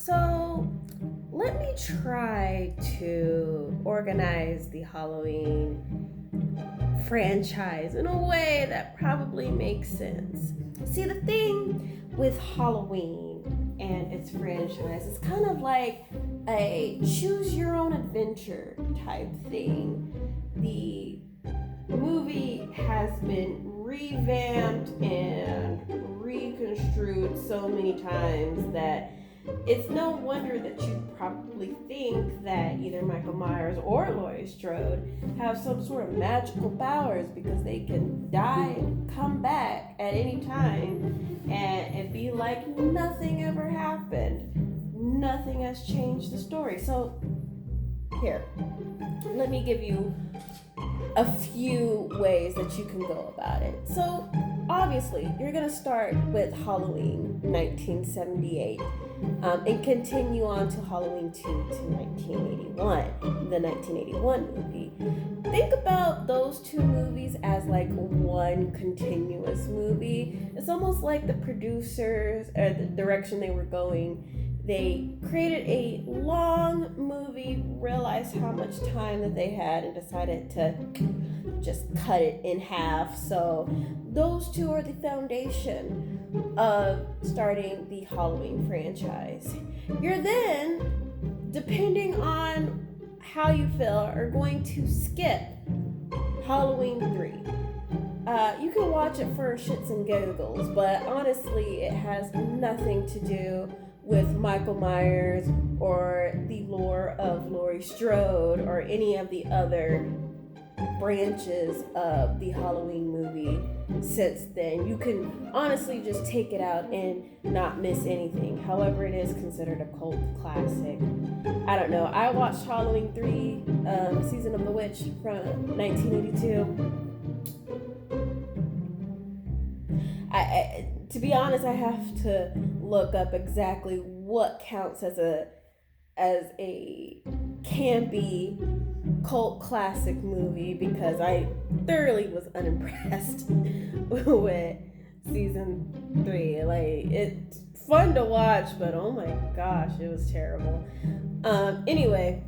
So let me try to organize the Halloween franchise in a way that probably makes sense. See, the thing with Halloween and its franchise is kind of like a choose your own adventure type thing. The movie has been revamped and reconstrued so many times that it's no wonder that you probably think that either Michael Myers or Laurie Strode have some sort of magical powers because they can die and come back at any time and be like nothing ever happened. Nothing has changed the story. So, here, let me give you a few ways that you can go about it. So, obviously, you're going to start with Halloween 1978 and continue on to Halloween 2 to 1981, the 1981 movie. Think about those two movies as like one continuous movie. It's almost like the producers, or the direction they were going, they created a long movie, realized how much time that they had, and decided to just cut it in half. So those two are the foundation of starting the Halloween franchise. You're then, depending on how you feel, are going to skip Halloween 3. You can watch it for shits and giggles, but honestly, it has nothing to do with Michael Myers or the lore of Laurie Strode or any of the other branches of the Halloween movie since then. You can honestly just take it out and not miss anything. However, it is considered a cult classic. I don't know. I watched Halloween 3, Season of the Witch from 1982. To be honest, I have to look up exactly what counts as a campy cult classic movie because I thoroughly was unimpressed with season 3. Like, it's fun to watch, but oh my gosh, it was terrible. Anyway,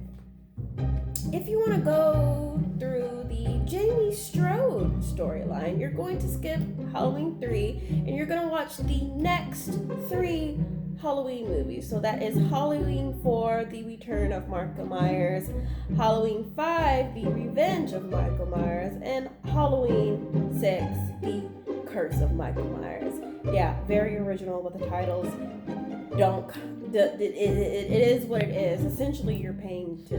if you want to go through the Jamie Strode storyline, you're going to skip Halloween 3 and you're going to watch the next 3 Halloween movies. So that is Halloween 4, The Return of Michael Myers, Halloween 5, The Revenge of Michael Myers, and Halloween 6, The Curse of Michael Myers. Yeah, very original with the titles. It is what it is. Essentially, you're paying to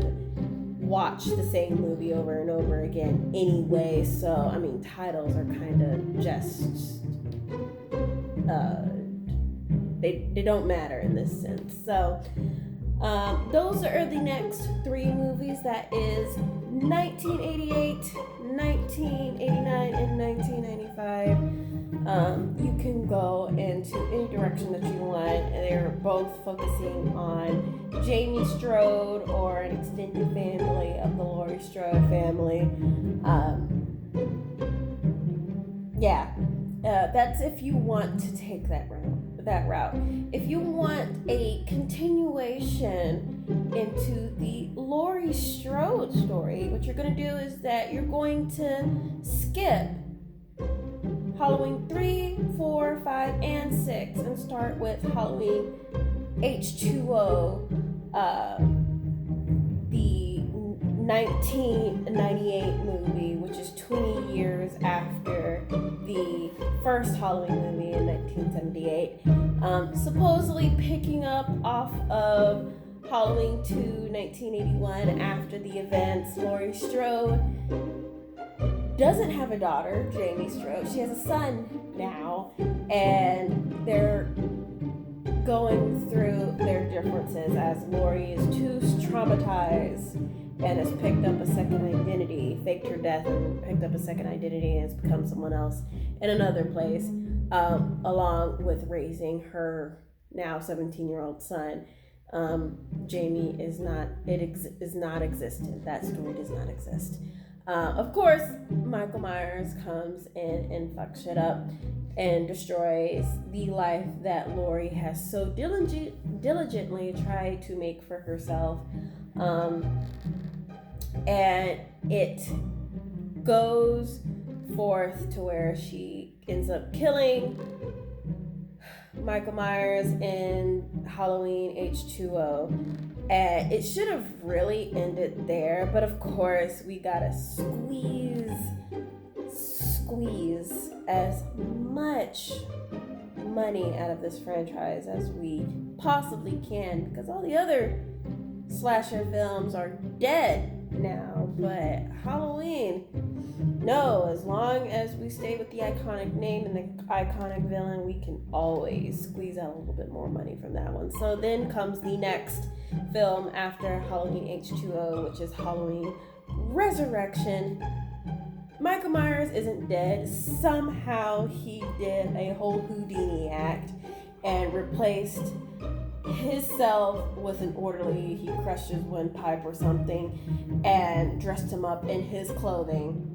watch the same movie over and over again anyway, so I mean titles are kind of just they don't matter in this sense. So those are the next 3 movies. That is 1988, 1989, and 1995. You can go into any direction that you want. They're both focusing on Jamie Strode or an extended family of the Laurie Strode family. That's if you want to take that route. If you want a continuation into the Laurie Strode story, what you're going to do is that you're going to skip Halloween 3, 4, 5, and 6 and start with Halloween H2O, the 1998 movie, which is 20 years after the first Halloween movie in 1978. Supposedly picking up off of Halloween 2, 1981, after the events. Laurie Strode doesn't have a daughter, Jamie Strode. She has a son now, and they're going through their differences as Laurie is too traumatized and has picked up a second identity, faked her death and picked up a second identity and has become someone else in another place, along with raising her now 17-year-old son. Jamie is not existent. That story does not exist. Of course, Michael Myers comes in and fucks shit up and destroys the life that Laurie has so diligently tried to make for herself. And it goes forth to where she ends up killing Michael Myers in Halloween H2O. And it should have really ended there, but of course we gotta squeeze as much money out of this franchise as we possibly can, because all the other slasher films are dead now. But Halloween, no, as long as we stay with the iconic name and the iconic villain, we can always squeeze out a little bit more money from that one. So then comes the next film after Halloween H2O, which is Halloween Resurrection. Michael Myers isn't dead. Somehow he did a whole Houdini act and replaced his self with an orderly. He crushed his windpipe or something and dressed him up in his clothing.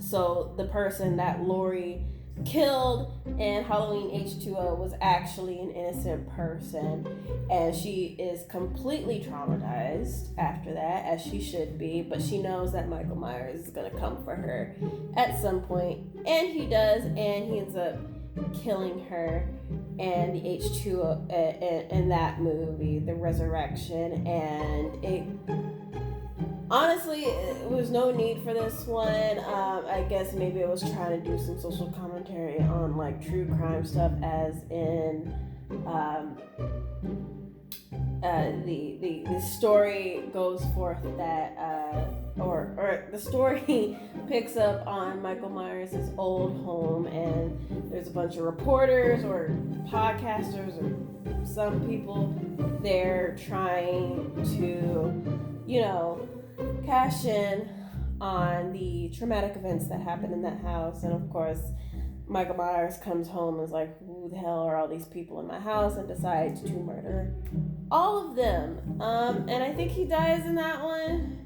So the person that Laurie killed in Halloween H2O was actually an innocent person, and she is completely traumatized after that, as she should be, but she knows that Michael Myers is going to come for her at some point, and he does, and he ends up killing her and the H2O in that movie, The Resurrection. And it honestly, it was no need for this one. I guess maybe it was trying to do some social commentary on like true crime stuff, as in the story goes forth that or the story picks up on Michael Myers' old home, and there's a bunch of reporters or podcasters or some people there trying to, cash in on the traumatic events that happened in that house. And of course, Michael Myers comes home and is like, who the hell are all these people in my house, and decides to murder all of them. And I think he dies in that one.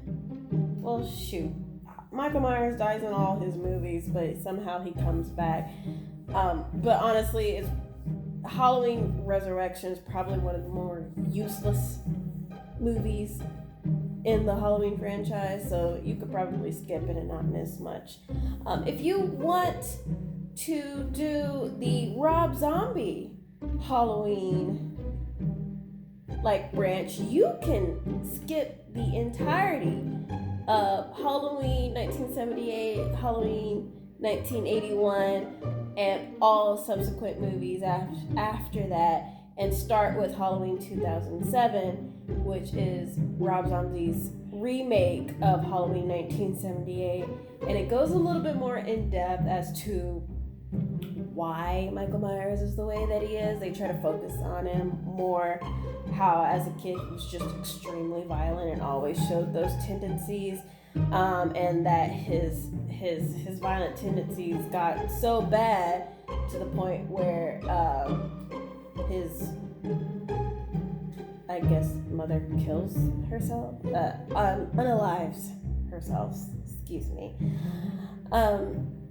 Well, shoot. Michael Myers dies in all his movies, but somehow he comes back. But honestly, it's Halloween Resurrection is probably one of the more useless movies in the Halloween franchise, so you could probably skip it and not miss much. If you want to do the Rob Zombie Halloween branch, you can skip the entirety of Halloween 1978, Halloween 1981, and all subsequent movies after that, and start with Halloween 2007, which is Rob Zombie's remake of Halloween 1978. And it goes a little bit more in depth as to why Michael Myers is the way that he is. They try to focus on him more, how as a kid he was just extremely violent and always showed those tendencies, and that his violent tendencies got so bad to the point where his, I guess, mother kills herself, unalives herself, excuse me.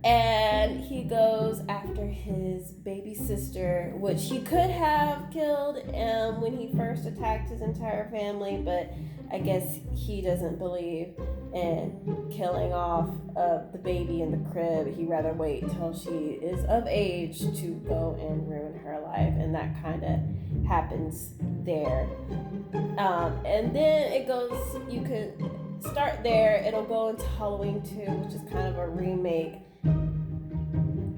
And he goes after his baby sister, which he could have killed when he first attacked his entire family, but I guess he doesn't believe in killing off the baby in the crib. He'd rather wait till she is of age to go and ruin her life, and that kind of happens there. And then it goes, you could start there, it'll go into Halloween 2, which is kind of a remake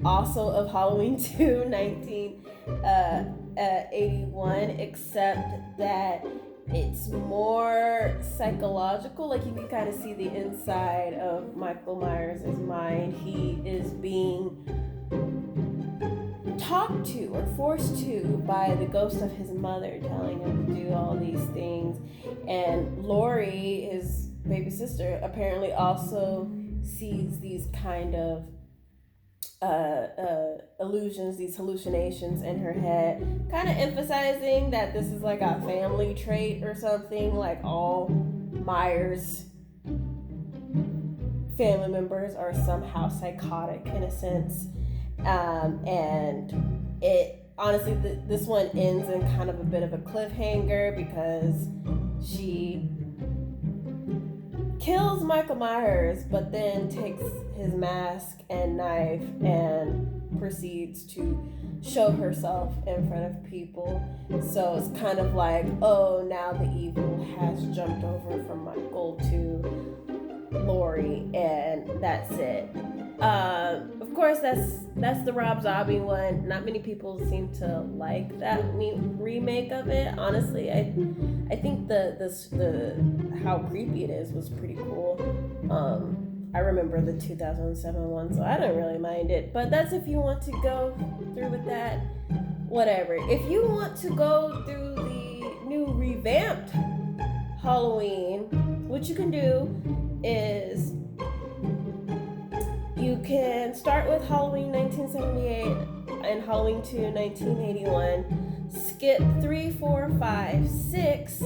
also of Halloween 2 1981, except that it's more psychological. Like, you can kind of see the inside of Michael Myers' mind. He is being talked to or forced to by the ghost of his mother, telling him to do all these things. And Laurie, his baby sister, apparently also sees these kind of illusions, these hallucinations in her head, kind of emphasizing that this is like a family trait or something, like all Myers family members are somehow psychotic in a sense. And it honestly, this one ends in kind of a bit of a cliffhanger because she kills Michael Myers, but then takes his mask and knife and proceeds to show herself in front of people. So it's kind of like, oh, now the evil has jumped over from Michael to Laurie, and that's it. Of course, that's the Rob Zombie one. Not many people seem to like that remake of it. Honestly, I think the how creepy it is was pretty cool. I remember the 2007 one, so I don't really mind it. But that's if you want to go through with that. Whatever. If you want to go through the new revamped Halloween, what you can do is you can start with Halloween 1978 and Halloween 2 1981. Skip 3, 4, 5, 6.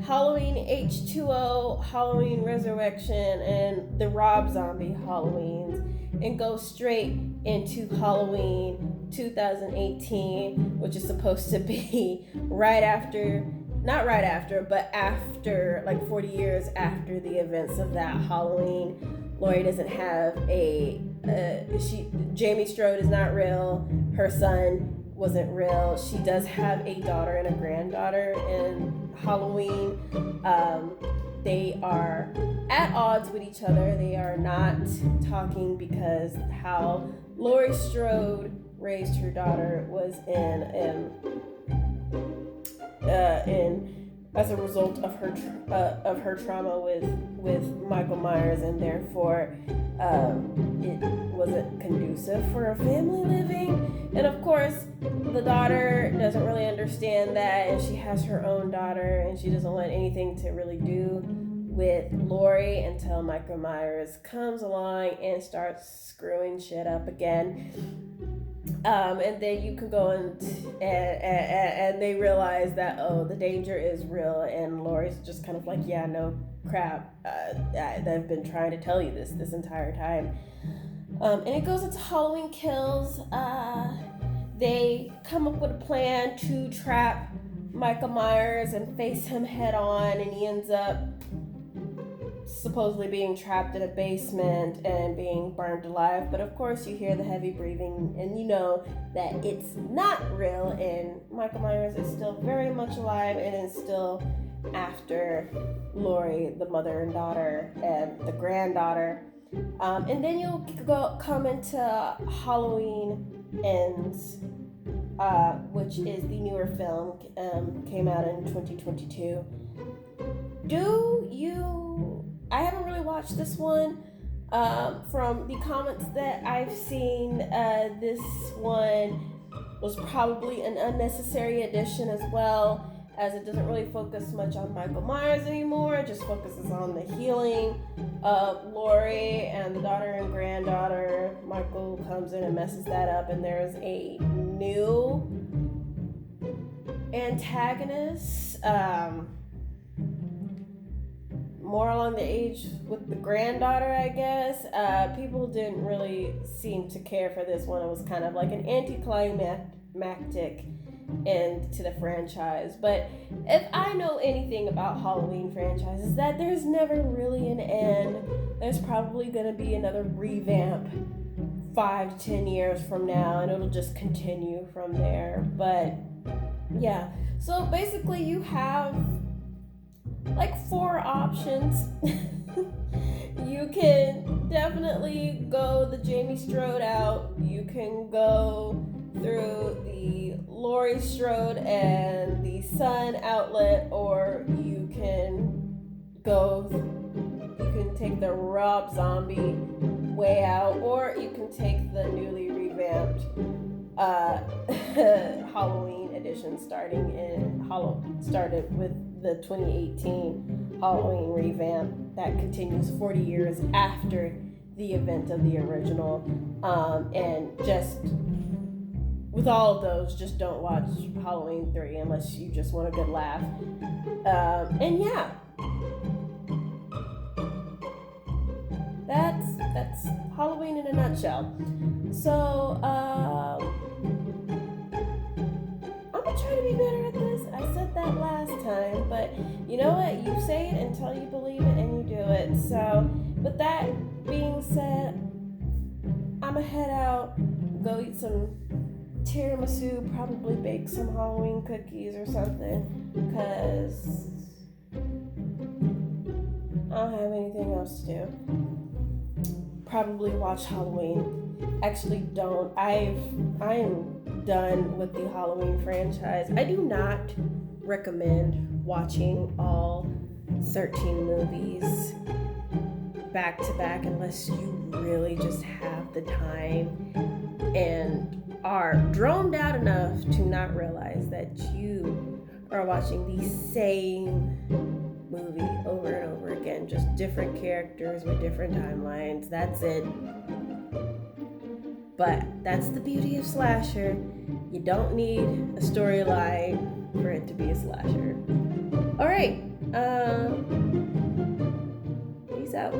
Halloween H2O, Halloween Resurrection, and the Rob Zombie Halloweens, and go straight into Halloween 2018, which is supposed to be right after, not right after, but after, like 40 years after the events of that Halloween. Laurie doesn't have Jamie Strode is not real. Her son wasn't real. She does have a daughter and a granddaughter in Halloween. They are at odds with each other. They are not talking because how Laurie Strode raised her daughter was in as a result of her trauma with Michael Myers, and therefore it wasn't conducive for a family living. And of course, the daughter doesn't really understand that, and she has her own daughter, and she doesn't want anything to really do with Laurie until Michael Myers comes along and starts screwing shit up again. And then you can go and they realize that, oh, the danger is real, and Laurie's just kind of like, yeah, no crap, I've been trying to tell you this entire time. And it goes into Halloween Kills. They come up with a plan to trap Michael Myers and face him head on, and he ends up supposedly being trapped in a basement and being burned alive. But of course you hear the heavy breathing and you know that it's not real, and Michael Myers is still very much alive and is still after Laurie, the mother and daughter, and the granddaughter. And then you'll come into Halloween Ends, which is the newer film, came out in 2022. I haven't really watched this one. From the comments that I've seen, this one was probably an unnecessary addition as well, as it doesn't really focus much on Michael Myers anymore. It just focuses on the healing of Laurie and the daughter and granddaughter. Michael comes in and messes that up, and there's a new antagonist, more along the age with the granddaughter, I guess. People didn't really seem to care for this one. It was kind of like an anticlimactic end to the franchise. But if I know anything about Halloween franchises, that there's never really an end. There's probably going to be another revamp 5-10 years from now, and it'll just continue from there. But yeah, so basically you have like 4 options. You can definitely go the Jamie Strode out. You can go through the Laurie Strode and the Sun outlet, or you can take the Rob Zombie way out, or you can take the newly revamped Halloween edition started with the 2018 Halloween revamp that continues 40 years after the event of the original. And just with all of those, just don't watch Halloween 3 unless you just want a good laugh. And yeah. That's Halloween in a nutshell. So, I'm gonna try to be better at this. I said that last time, but you know what? You say it until you believe it and you do it. So, with that being said, I'm gonna head out, go eat some tiramisu, probably bake some Halloween cookies or something, because I don't have anything else to do. Probably watch Halloween. Actually, don't. I am done with the Halloween franchise. I do not recommend watching all 13 movies back to back unless you really just have the time and are droned out enough to not realize that you are watching the same movie over and over again, just different characters with different timelines. That's it. But that's the beauty of slasher. You don't need a storyline for it to be a slasher. All right. Peace out.